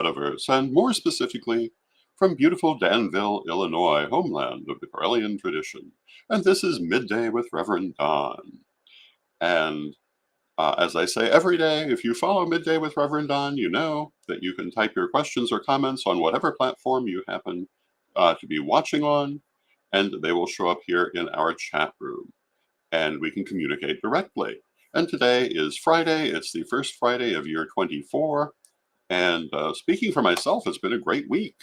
Metaverse, and more specifically, from beautiful Danville, Illinois, homeland of the Corellian tradition. And this is Midday with Reverend Don. And as I say every day, if you follow Midday with Reverend Don, you know that you can type your questions or comments on whatever platform you happen to be watching on, and they will show up here in our chat room, and we can communicate directly. And today is Friday. It's the first Friday of year 24. And speaking for myself, it's been a great week.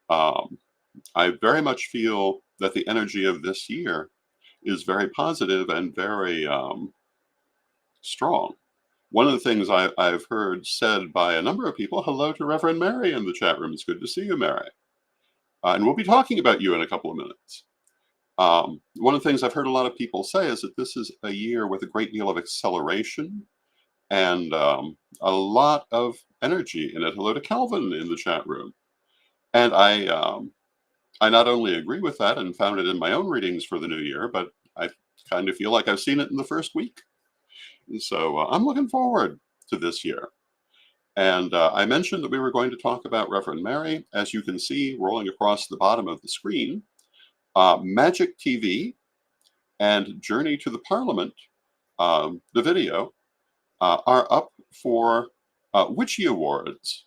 I very much feel that the energy of this year is very positive and very strong. One of the things I've heard said by a number of people, hello to Reverend Mary in the chat room. It's good to see you, Mary. And we'll be talking about you in a couple of minutes. One of the things I've heard a lot of people say is that this is a year with a great deal of acceleration and a lot of energy in it. Hello to Calvin in the chat room. And I not only agree with that and found it in my own readings for the new year, but I kind of feel like I've seen it in the first week. And so I'm looking forward to this year. And I mentioned that we were going to talk about Reverend Mary. As you can see, rolling across the bottom of the screen, Magic TV and Journey to the Parliament, the video, are up for Witchy Awards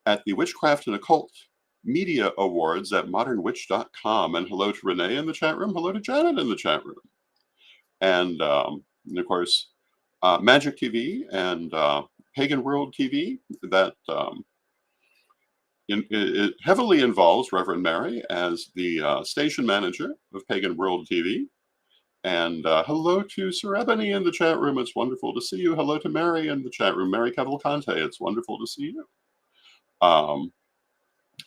at the Witchcraft and Occult Media Awards at modernwitch.com. And hello to Renee in the chat room. Hello to Janet in the chat room. And of course, Magic TV and Pagan World TV, that it heavily involves Reverend Mary as the station manager of Pagan World TV. And hello to Sir Ebony in the chat room. It's wonderful to see you. Hello to Mary in the chat room. Mary Cavalcante, it's wonderful to see you.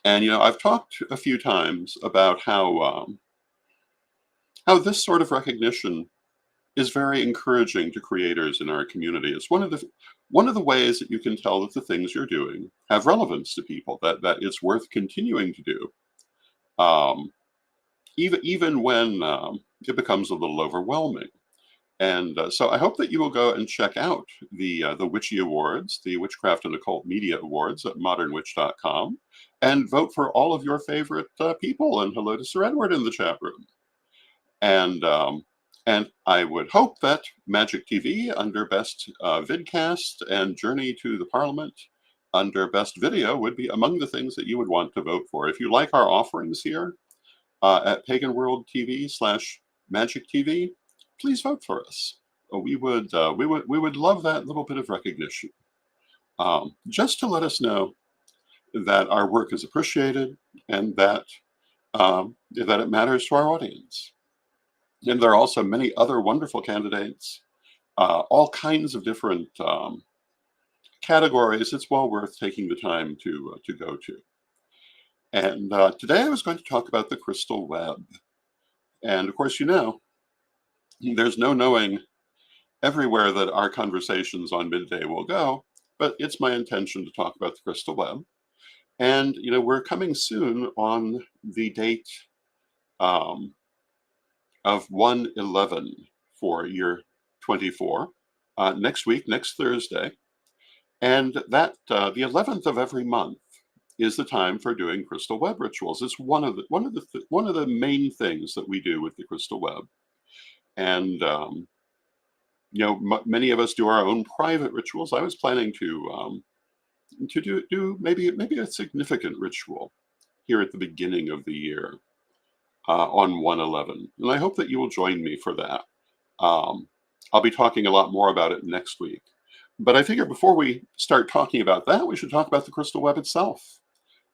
And, you know, I've talked a few times about how this sort of recognition is very encouraging to creators in our community. It's one of the ways that you can tell that the things you're doing have relevance to people, that it's worth continuing to do, even when it becomes a little overwhelming. And so I hope that you will go and check out the Witchy Awards, the Witchcraft and Occult Media Awards at modernwitch.com, and vote for all of your favorite people. And hello to Sir Edward in the chat room. And I would hope that Magic TV under Best Vidcast and Journey to the Parliament under Best Video would be among the things that you would want to vote for. If you like our offerings here at Pagan World TV / Magic TV, please vote for us. We would love that little bit of recognition, just to let us know that our work is appreciated and that it matters to our audience. And there are also many other wonderful candidates, all kinds of different categories. It's well worth taking the time to go to. And today I was going to talk about the crystal web. And of course, you know, there's no knowing everywhere that our conversations on Midday will go, but it's my intention to talk about the crystal web. And, you know, we're coming soon on the date of 1/11 for year 24, next week, next Thursday. And that the 11th of every month is the time for doing crystal web rituals. It's one of the main things that we do with the crystal web. And you know, many of us do our own private rituals. I was planning to do maybe a significant ritual here at the beginning of the year on 1/11, and I hope that you will join me for that. I'll be talking a lot more about it next week. But I figure before we start talking about that, we should talk about the crystal web itself,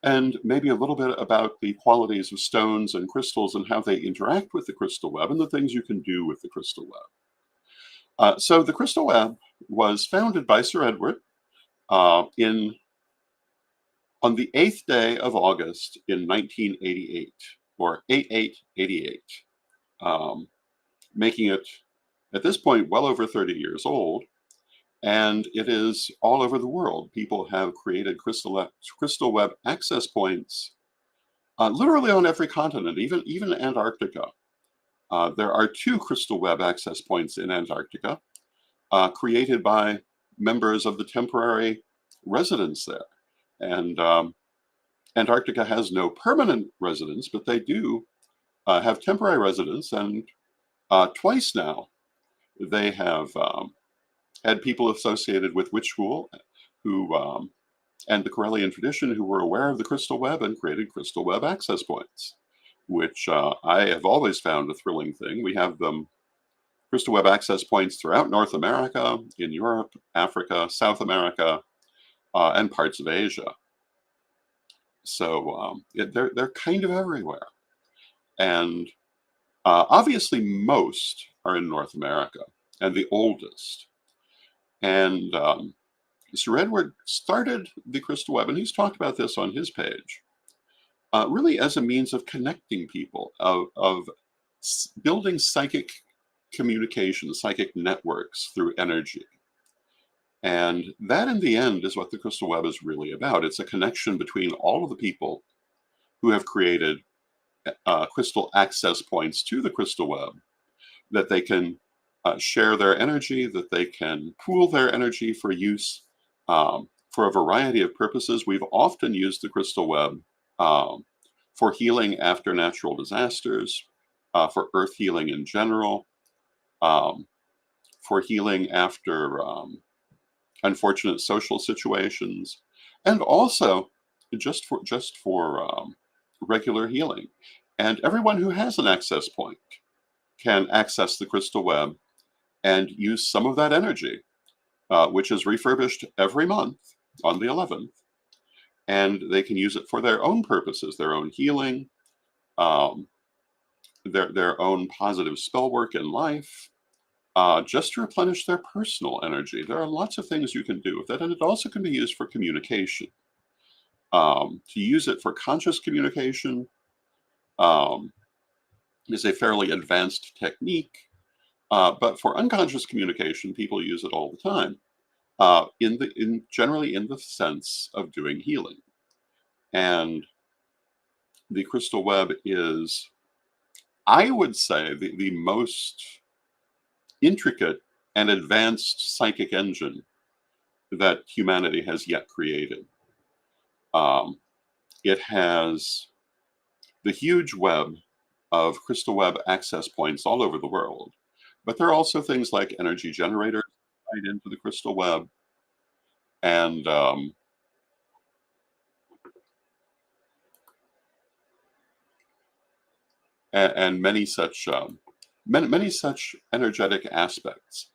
and maybe a little bit about the qualities of stones and crystals and how they interact with the crystal web and the things you can do with the crystal web. So the crystal web was founded by Sir Edward on the 8th day of August in 1988, or 8888, making it, at this point, well over 30 years old. And it is all over the world. People have created crystal web access points literally on every continent, even Antarctica. There are 2 crystal web access points in Antarctica created by members of the temporary residents there. And Antarctica has no permanent residents, but they do have temporary residents, and twice now they have had people associated with witch school who and the Corellian tradition who were aware of the crystal web and created crystal web access points, which I have always found a thrilling thing. We have them crystal web access points throughout North America, in Europe, Africa, South America, and parts of Asia. So they're kind of everywhere, and obviously most are in North America, and the oldest. And Sir Edward started the crystal web, and he's talked about this on his page, really as a means of connecting people, of building psychic communication, psychic networks through energy. And that, in the end, is what the crystal web is really about. It's a connection between all of the people who have created crystal access points to the crystal web, that they can share their energy, that they can pool their energy for use for a variety of purposes. We've often used the crystal web for healing after natural disasters, for earth healing in general, for healing after unfortunate social situations, and also just for regular healing. And everyone who has an access point can access the crystal web and use some of that energy, which is refurbished every month on the 11th. And they can use it for their own purposes, their own healing, um, their own positive spell work in life, just to replenish their personal energy. There are lots of things you can do with it, and it also can be used for communication. To use it for conscious communication um, is a fairly advanced technique, but for unconscious communication, people use it all the time. Generally in the sense of doing healing, and the crystal web is, I would say, the most intricate and advanced psychic engine that humanity has yet created. Um, it has the huge web of crystal web access points all over the world, but there are also things like energy generators tied into the crystal web, and and many such energetic aspects.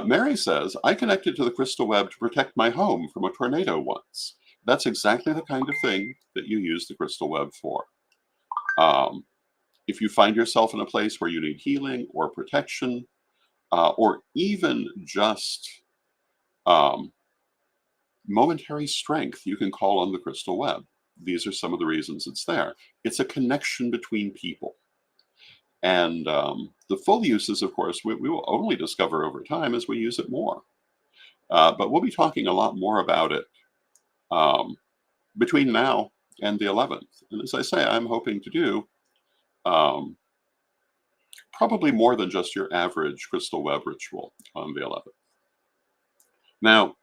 Mary says, I connected to the crystal web to protect my home from a tornado once. That's exactly the kind of thing that you use the crystal web for. Um, if you find yourself in a place where you need healing or protection, or even just um, momentary strength, you can call on the crystal web. These are some of the reasons it's there. It's a connection between people. And the full uses, of course, we will only discover over time as we use it more. But we'll be talking a lot more about it um, between now and the 11th. And as I say, I'm hoping to do um, probably more than just your average crystal web ritual on the 11th. Now,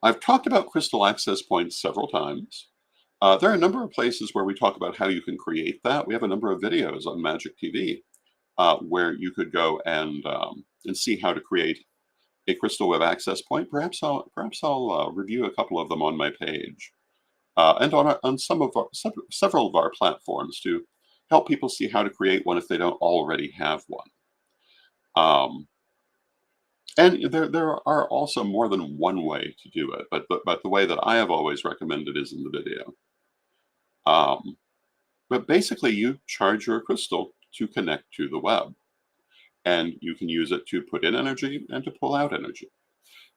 I've talked about crystal access points several times. There are a number of places where we talk about how you can create that. We have a number of videos on Magic TV where you could go and see how to create a crystal web access point. Perhaps I'll review a couple of them on my page and on several of our platforms to help people see how to create one if they don't already have one. Um, and there are also more than one way to do it, but the way that I have always recommended is in the video. Um, but basically, you charge your crystal to connect to the web, and you can use it to put in energy and to pull out energy.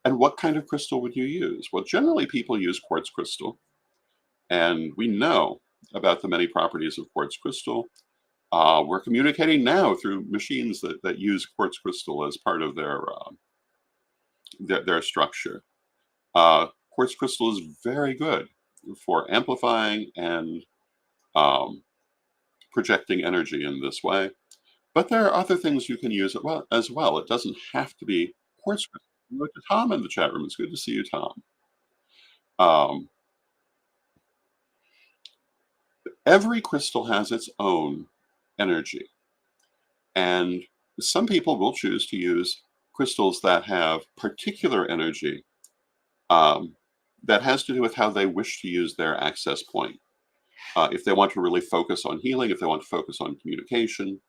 And what kind of crystal would you use? Well, generally people use quartz crystal, and we know about the many properties of quartz crystal. We're communicating now through machines that use quartz crystal as part of their structure. Quartz crystal is very good for amplifying and um, projecting energy in this way. But there are other things you can use it as well. It doesn't have to be quartz crystal. Look at Tom in the chat room. It's good to see you, Tom. Um, Every crystal has its own energy, and some people will choose to use crystals that have particular energy um, that has to do with how they wish to use their access point. If they want to really focus on healing, if they want to focus on communication,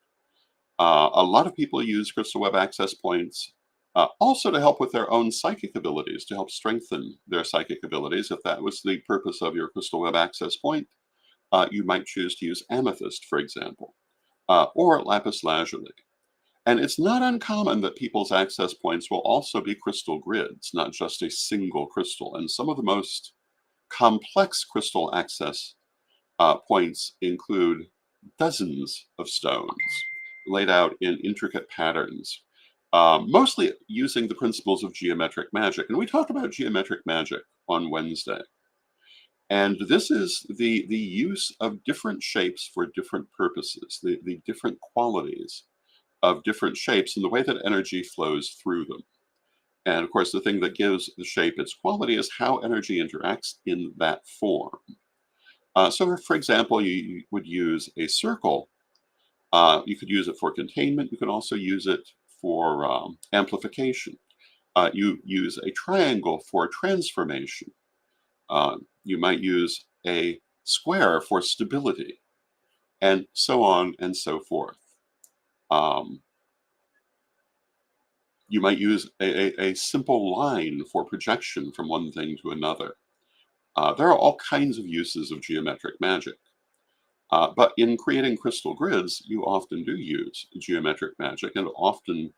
a lot of people use crystal web access points also to help with their own psychic abilities, to help strengthen their psychic abilities. If that was the purpose of your crystal web access point, you might choose to use amethyst, for example, or lapis lazuli. And it's not uncommon that people's access points will also be crystal grids, not just a single crystal. And some of the most complex crystal access points include dozens of stones laid out in intricate patterns, mostly using the principles of geometric magic. And we talked about geometric magic on Wednesday. And this is the use of different shapes for different purposes, the different qualities of different shapes and the way that energy flows through them. And of course, the thing that gives the shape its quality is how energy interacts in that form. So, for example, you would use a circle. You could use it for containment. You could also use it for amplification. You use a triangle for transformation. You might use a square for stability, and so on and so forth. Um, you might use a simple line for projection from one thing to another. There are all kinds of uses of geometric magic. But in creating crystal grids, you often do use geometric magic and often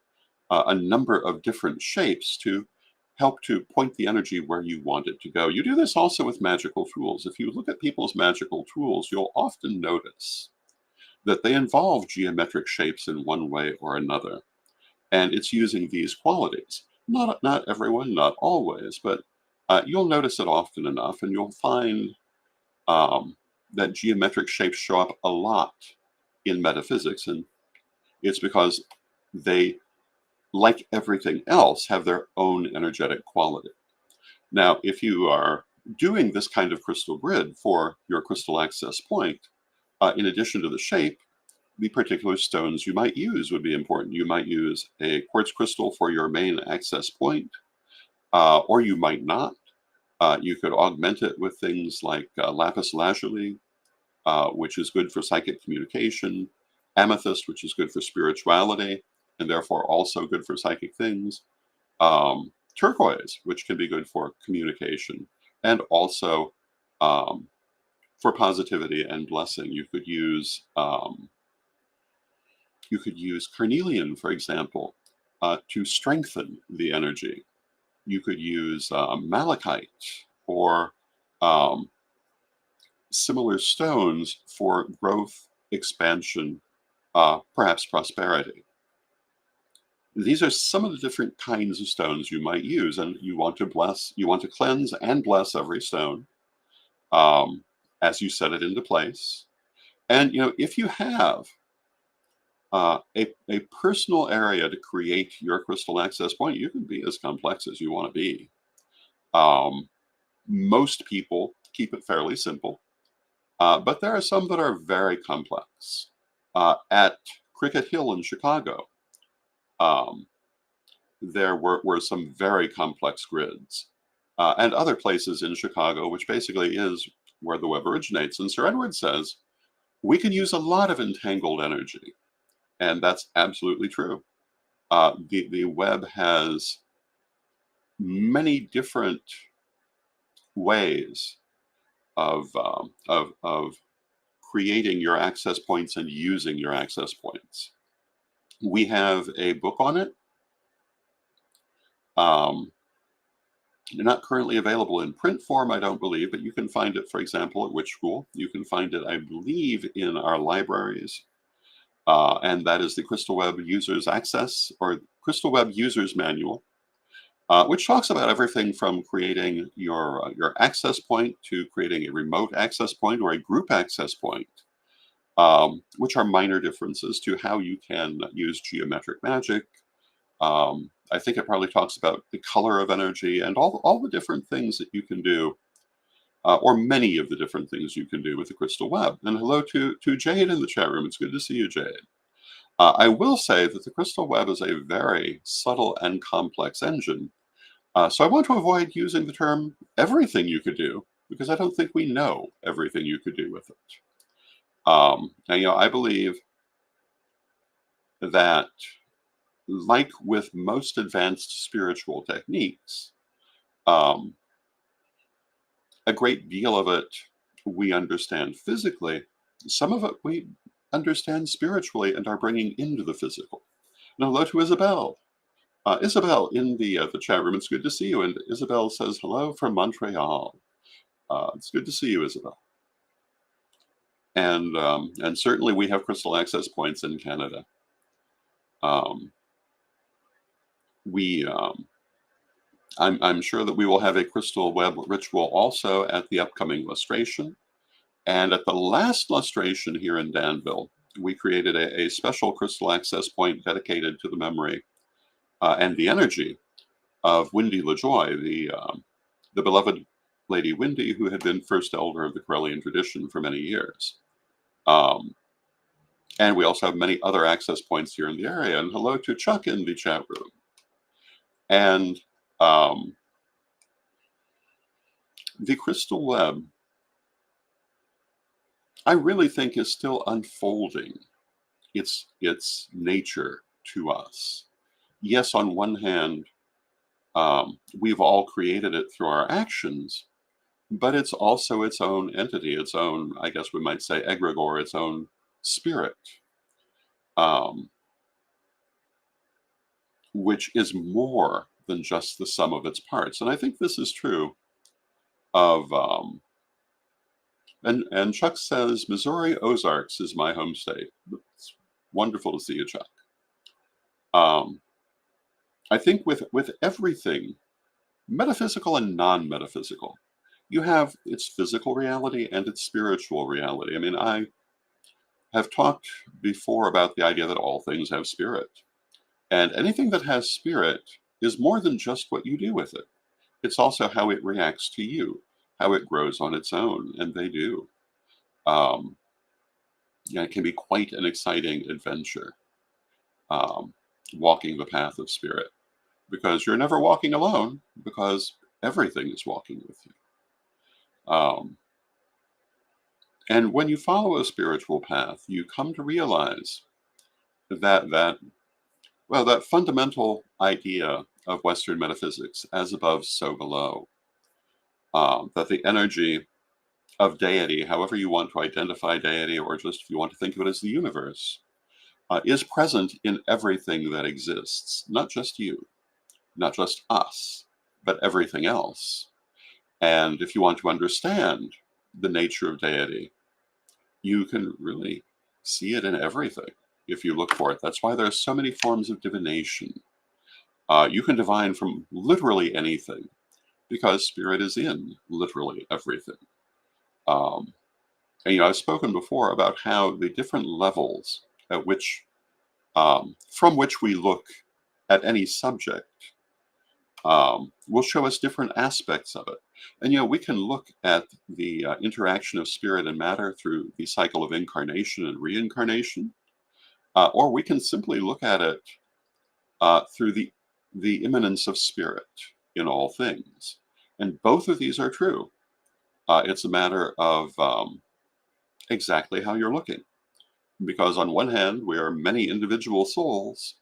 a number of different shapes to help to point the energy where you want it to go. You do this also with magical tools. If you look at people's magical tools, you'll often notice that they involve geometric shapes in one way or another. And it's using these qualities. Not everyone, not always, but you'll notice it often enough, and you'll find um, that geometric shapes show up a lot in metaphysics, and it's because they, like everything else, have their own energetic quality. Now, if you are doing this kind of crystal grid for your crystal access point, in addition to the shape, the particular stones you might use would be important. You might use a quartz crystal for your main access point, or you might not. You could augment it with things like lapis lazuli, which is good for psychic communication, amethyst, which is good for spirituality, and therefore also good for psychic things, turquoise, which can be good for communication, and also for positivity and blessing. You could use carnelian, for example, to strengthen the energy. You could use malachite or um, similar stones for growth, expansion, perhaps prosperity. These are some of the different kinds of stones you might use, and you want to cleanse and bless every stone um, as you set it into place. And if you have a personal area to create your crystal access point, you can be as complex as you want to be. Um, Most people keep it fairly simple, but there are some that are very complex. At Cricket Hill in Chicago, um, there were some very complex grids, and other places in Chicago, which basically is where the web originates. And Sir Edward says, we can use a lot of entangled energy. And that's absolutely true. The web has many different ways of creating your access points and using your access points. We have a book on it. They're not currently available in print form, I don't believe, but you can find it, for example, at Witch School. You can find it, I believe, in our libraries. And that is the Crystal Web Users Access or Crystal Web Users Manual, which talks about everything from creating your access point to creating a remote access point or a group access point, which are minor differences to how you can use geometric magic. I think it probably talks about the color of energy and all the different things that you can do or many of the different things you can do with the crystal web. And hello to Jade in the chat room. It's good to see you, Jade. I will say that the crystal web is a very subtle and complex engine. So I want to avoid using the term everything you could do, because I don't think we know everything you could do with it. And, I believe that, like with most advanced spiritual techniques, um, a great deal of it we understand physically. Some of it we understand spiritually and are bringing into the physical. And hello to Isabel. Isabel in the chat room. It's good to see you. And Isabel says hello from Montreal. It's good to see you, Isabel. And certainly we have crystal access points in Canada. Um, we I'm sure that we will have a crystal web ritual also at the upcoming lustration. And at the last lustration here in Danville, we created a special crystal access point dedicated to the memory and the energy of Wendy LaJoy, the beloved Lady Wendy, who had been first elder of the Correllian tradition for many years. And we also have many other access points here in the area. And hello to Chuck in the chat room. And the crystal web, I really think, is still unfolding its nature to us. Yes, on one hand, we've all created it through our actions, but it's also its own entity, its own, I guess we might say, egregore, its own spirit, um, which is more than just the sum of its parts. And I think this is true of, and Chuck says, Missouri Ozarks is my home state. It's wonderful to see you, Chuck. I think with everything, metaphysical and non-metaphysical, you have its physical reality and its spiritual reality. I mean, I have talked before about the idea that all things have spirit. And anything that has spirit is more than just what you do with it. It's also how it reacts to you, how it grows on its own, and they do. It can be quite an exciting adventure, walking the path of spirit, because you're never walking alone, because everything is walking with you. And when you follow a spiritual path, you come to realize that fundamental idea of Western metaphysics, as above, so below, that the energy of deity, however you want to identify deity, or just if you want to think of it as the universe, is present in everything that exists, not just you, not just us, but everything else. And if you want to understand the nature of deity, you can really see it in everything if you look for it. That's why there are so many forms of divination. You can divine from literally anything, because spirit is in literally everything. And I've spoken before about how the different levels at which, from which we look at any subject, will show us different aspects of it. And we can look at the interaction of spirit and matter through the cycle of incarnation and reincarnation, or we can simply look at it through the immanence of spirit in all things. And both of these are true. It's a matter of exactly how you're looking. Because on one hand, we are many individual souls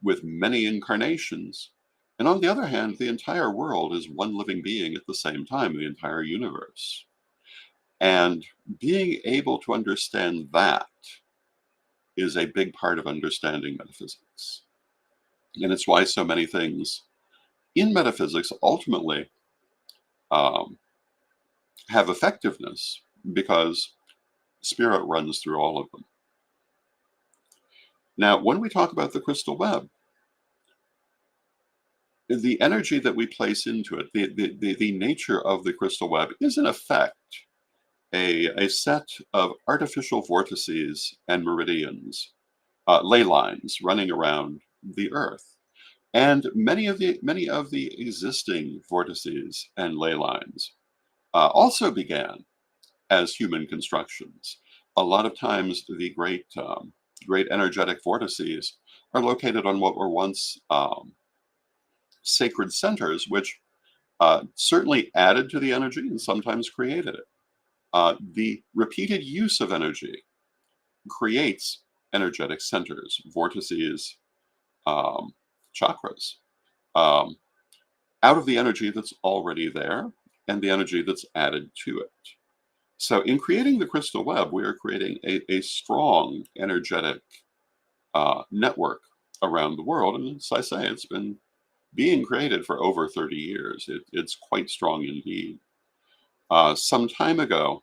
with many incarnations. And on the other hand, the entire world is one living being at the same time, the entire universe. And being able to understand that is a big part of understanding metaphysics. And it's why so many things in metaphysics ultimately have effectiveness, because spirit runs through all of them. Now, when we talk about the crystal web, the energy that we place into it, the nature of the crystal web is in effect a set of artificial vortices and meridians, ley lines running around the Earth. And many of the existing vortices and ley lines also began as human constructions. A lot of times, the great energetic vortices are located on what were once sacred centers, which certainly added to the energy and sometimes created it. The repeated use of energy creates energetic centers, vortices, um, chakras, um, out of the energy that's already there and the energy that's added to it. So, in creating the crystal web, we are creating a strong energetic network around the world. And as I say, it's been being created for over 30 years. It's quite strong indeed. Some time ago,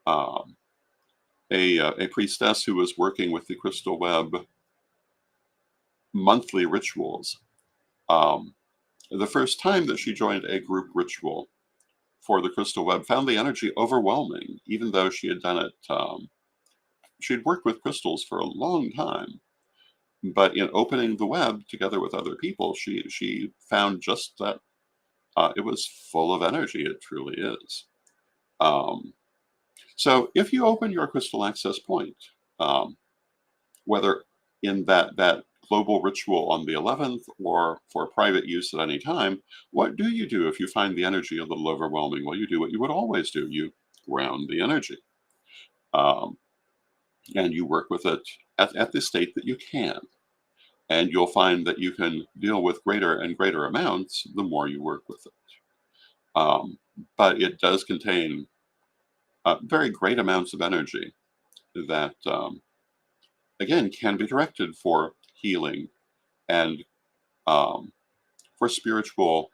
um, a priestess who was working with the crystal web monthly rituals, um, the first time that she joined a group ritual for the crystal web, found the energy overwhelming, even though she had done it. She'd worked with crystals for a long time, but in opening the web together with other people, she found just that it was full of energy. It truly is. Um, so if you open your crystal access point, um, whether in that global ritual on the 11th or for private use at any time, what do you do if you find the energy a little overwhelming? Well, you do what you would always do. You ground the energy. Um, and you work with it at the state that you can. And you'll find that you can deal with greater and greater amounts the more you work with it. Um, but it does contain very great amounts of energy that, again, can be directed for healing and um, for spiritual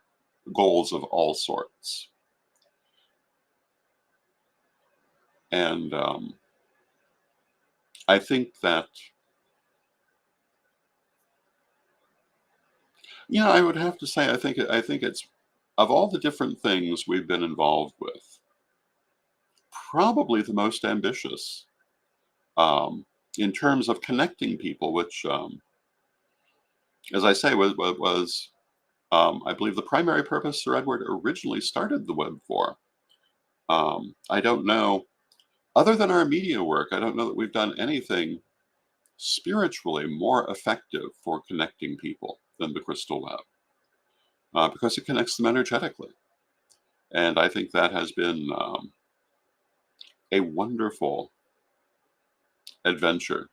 goals of all sorts. And I think that, I would have to say, I think it's, of all the different things we've been involved with, probably the most ambitious um, in terms of connecting people, which, as I say, was I believe, the primary purpose Sir Edward originally started the web for. I don't know, other than our media work, I don't know that we've done anything spiritually more effective for connecting people than the crystal web, because it connects them energetically. And I think that has been a wonderful adventure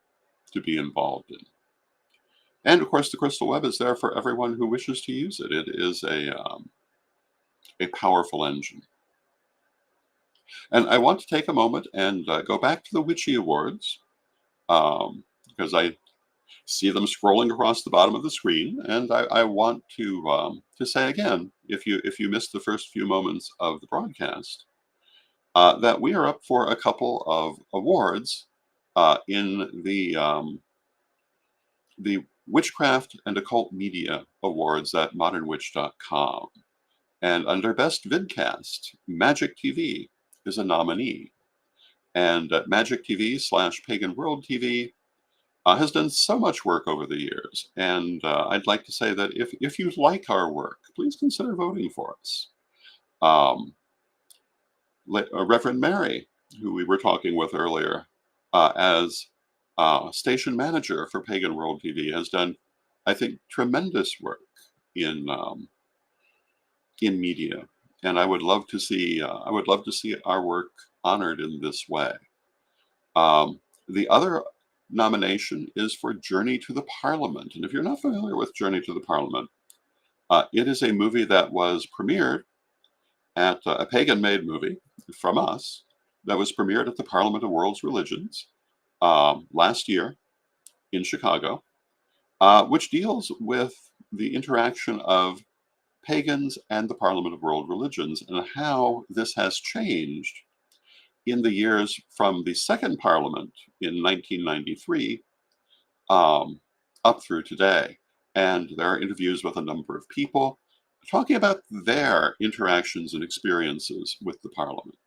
to be involved in. And of course, the crystal web is there for everyone who wishes to use it. It is a powerful engine. And I want to take a moment and go back to the Witchy Awards, because I see them scrolling across the bottom of the screen, and I want to say again, if you missed the first few moments of the broadcast, that we are up for a couple of awards in the Witchcraft and Occult Media Awards at modernwitch.com. And under Best Vidcast, Magic TV is a nominee. And Magic TV / Pagan World TV has done so much work over the years. And I'd like to say that if you like our work, please consider voting for us. Reverend Mary, who we were talking with earlier, as station manager for Pagan World TV, has done, I think, tremendous work in media, and I would love to see our work honored in this way. The other nomination is for Journey to the Parliament, and if you're not familiar with Journey to the Parliament, it is a movie that was premiered at a pagan-made movie from us that was premiered at the Parliament of World's Religions last year in Chicago, which deals with the interaction of pagans and the Parliament of World Religions and how this has changed in the years from the Second Parliament in 1993 up through today. And there are interviews with a number of people talking about their interactions and experiences with the Parliament.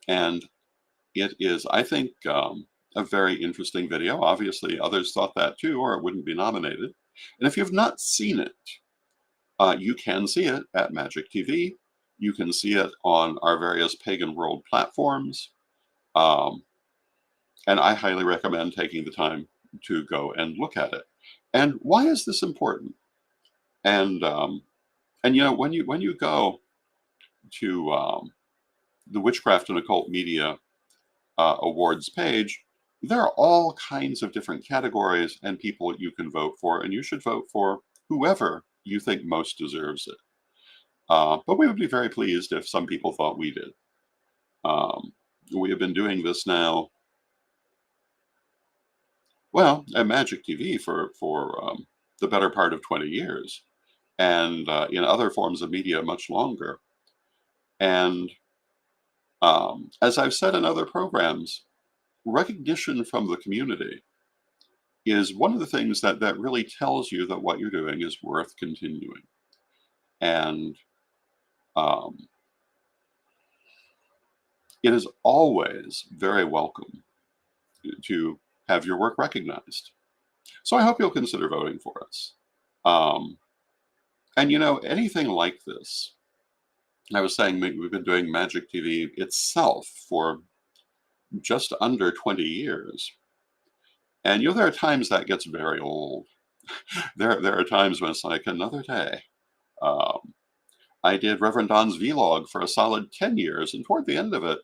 And it is, I think, a very interesting video. Obviously, others thought that too, or it wouldn't be nominated. And if you've not seen it, You can see it at Magic TV. You can see it on our various pagan world platforms. Um, and I highly recommend taking the time to go and look at it. And why is this important? And when you go to the Witchcraft and Occult Media awards page, there are all kinds of different categories and people you can vote for, and you should vote for whoever you think most deserves it. But we would be very pleased if some people thought we did. We have been doing this now, well, at Magic TV for the better part of 20 years, and in other forms of media much longer. And as I've said in other programs, recognition from the community is one of the things that really tells you that what you're doing is worth continuing. And um, it is always very welcome to have your work recognized. So I hope you'll consider voting for us. Um, and anything like this, I was saying we've been doing Magic TV itself for just under 20 years. And there are times that gets very old. There are times when it's like another day. Um, I did Reverend Don's vlog for a solid 10 years, and toward the end of it,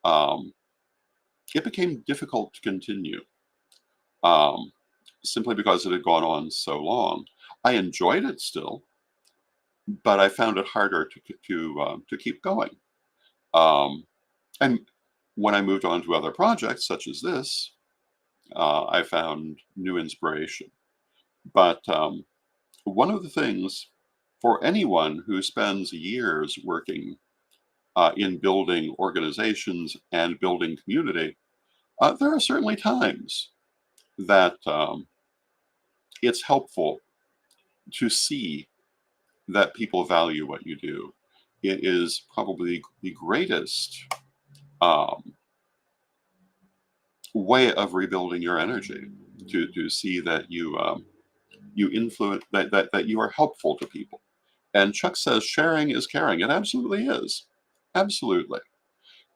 um, it became difficult to continue, um, simply because it had gone on so long. I enjoyed it still, but I found it harder to keep going. Um, and when I moved on to other projects such as this, I found new inspiration. But one of the things for anyone who spends years working in building organizations and building community, there are certainly times that it's helpful to see that people value what you do. It is probably the greatest um, way of rebuilding your energy to see that you influence that you are helpful to people. And Chuck says sharing is caring. It absolutely is, absolutely.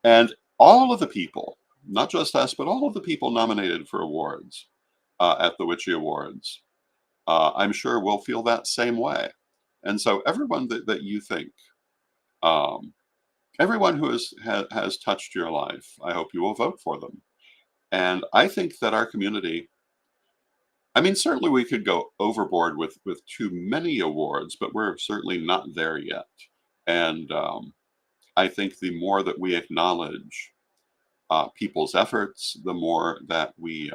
And all of the people, not just us, but all of the people nominated for awards at the Witchy Awards, I'm sure will feel that same way. And so everyone that you think, um, everyone who has touched your life, I hope you will vote for them. And I think that our community, I mean, certainly we could go overboard with too many awards, but we're certainly not there yet. And I think the more that we acknowledge people's efforts, the more that we,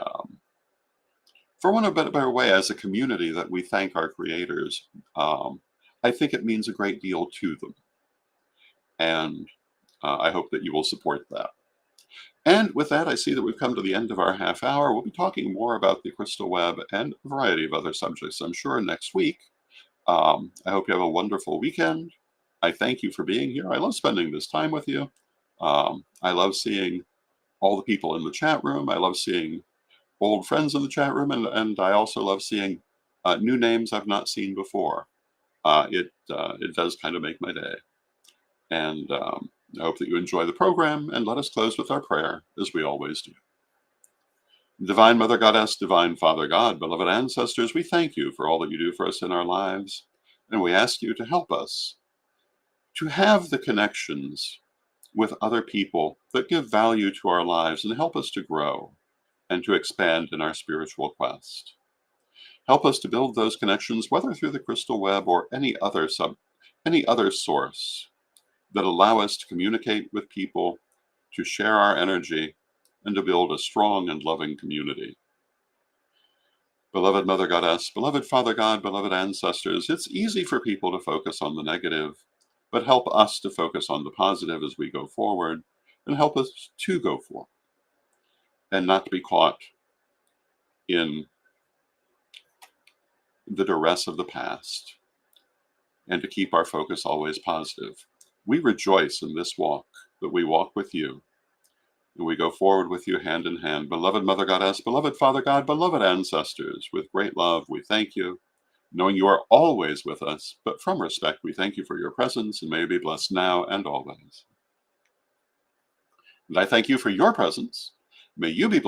for one of a better way, as a community, that we thank our creators, I think it means a great deal to them. And I hope that you will support that. And with that, I see that we've come to the end of our half hour. We'll be talking more about the crystal web and a variety of other subjects, I'm sure, next week. I hope you have a wonderful weekend. I thank you for being here. I love spending this time with you. I love seeing all the people in the chat room. I love seeing old friends in the chat room, and I also love seeing new names I've not seen before. It does kind of make my day. And I hope that you enjoy the program, and let us close with our prayer, as we always do. Divine Mother Goddess, Divine Father God, beloved ancestors, we thank you for all that you do for us in our lives, and we ask you to help us to have the connections with other people that give value to our lives and help us to grow and to expand in our spiritual quest. Help us to build those connections, whether through the crystal web or any other source, that allow us to communicate with people, to share our energy, and to build a strong and loving community. Beloved Mother Goddess, beloved Father God, beloved ancestors, it's easy for people to focus on the negative, but help us to focus on the positive as we go forward, and help us to go forward, and not to be caught in the duress of the past, and to keep our focus always positive. We rejoice in this walk, that we walk with you, and we go forward with you hand in hand. Beloved Mother Goddess, beloved Father God, beloved ancestors, with great love, we thank you, knowing you are always with us, but from respect, we thank you for your presence, and may you be blessed now and always. And I thank you for your presence. May you be blessed.